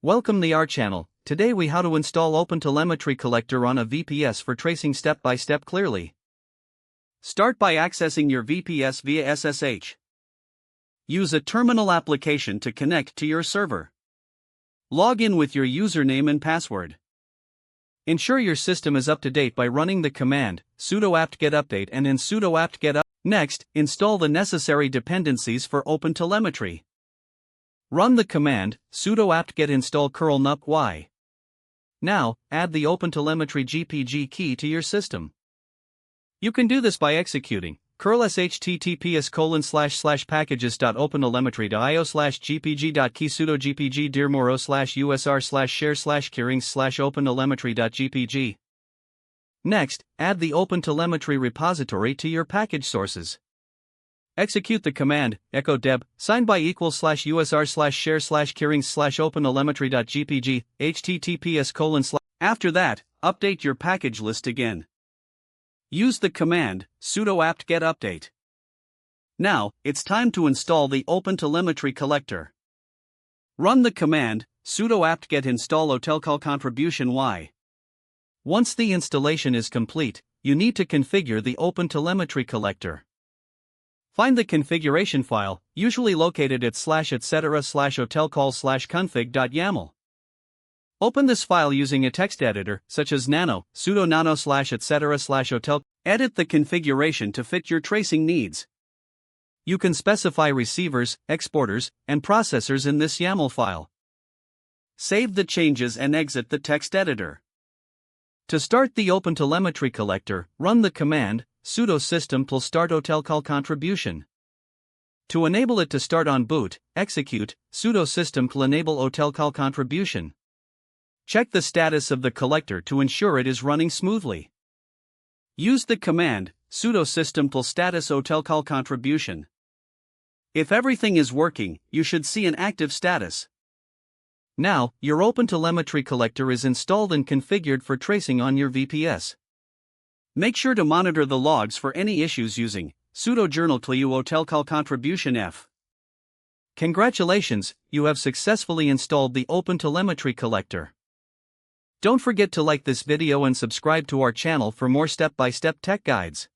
Welcome to our channel. Today we how to install OpenTelemetry Collector on a VPS for tracing step by step clearly. Start by accessing your VPS via SSH. Use a terminal application to connect to your server. Log in with your username and password. Ensure your system is up to date by running the command sudo apt-get update and in sudo apt-get up. Next, install the necessary dependencies for OpenTelemetry. Run the command sudo apt-get install curl nup-y. Now, add the OpenTelemetry GPG key to your system. You can do this by executing curl https://packages.opentelemetry.io/gpg.key sudo gpg dirmoro/usr/share/kerings/opentelemetry.gpg. Next, add the OpenTelemetry repository to your package sources. Execute the command echo deb sign by =/usr/share/kerings/opentelemetry.gpg https:// After that, update your package list again. Use the command sudo apt-get update. Now, it's time to install the OpenTelemetry Collector. Run the command sudo apt-get install hotelcall contribution y. Once the installation is complete, you need to configure the OpenTelemetry Collector. Find the configuration file, usually located at /etc/hotelcall/config.yaml. Open this file using a text editor, such as nano, sudo nano/etc/hotel. Edit the configuration to fit your tracing needs. You can specify receivers, exporters, and processors in this YAML file. Save the changes and exit the text editor. To start the OpenTelemetry Collector, run the command sudo system+start hotelcall contribution. To enable it to start on boot, execute sudo system+enable hotelcall contribution. Check the status of the collector to ensure it is running smoothly. Use the command sudo system+status hotelcall contribution. If everything is working, you should see an active status. Now, your OpenTelemetry Collector is installed and configured for tracing on your VPS. Make sure to monitor the logs for any issues using sudo journal-clu hotelcall contribution f. Congratulations, you have successfully installed the OpenTelemetry Collector. Don't forget to like this video and subscribe to our channel for more step-by-step tech guides.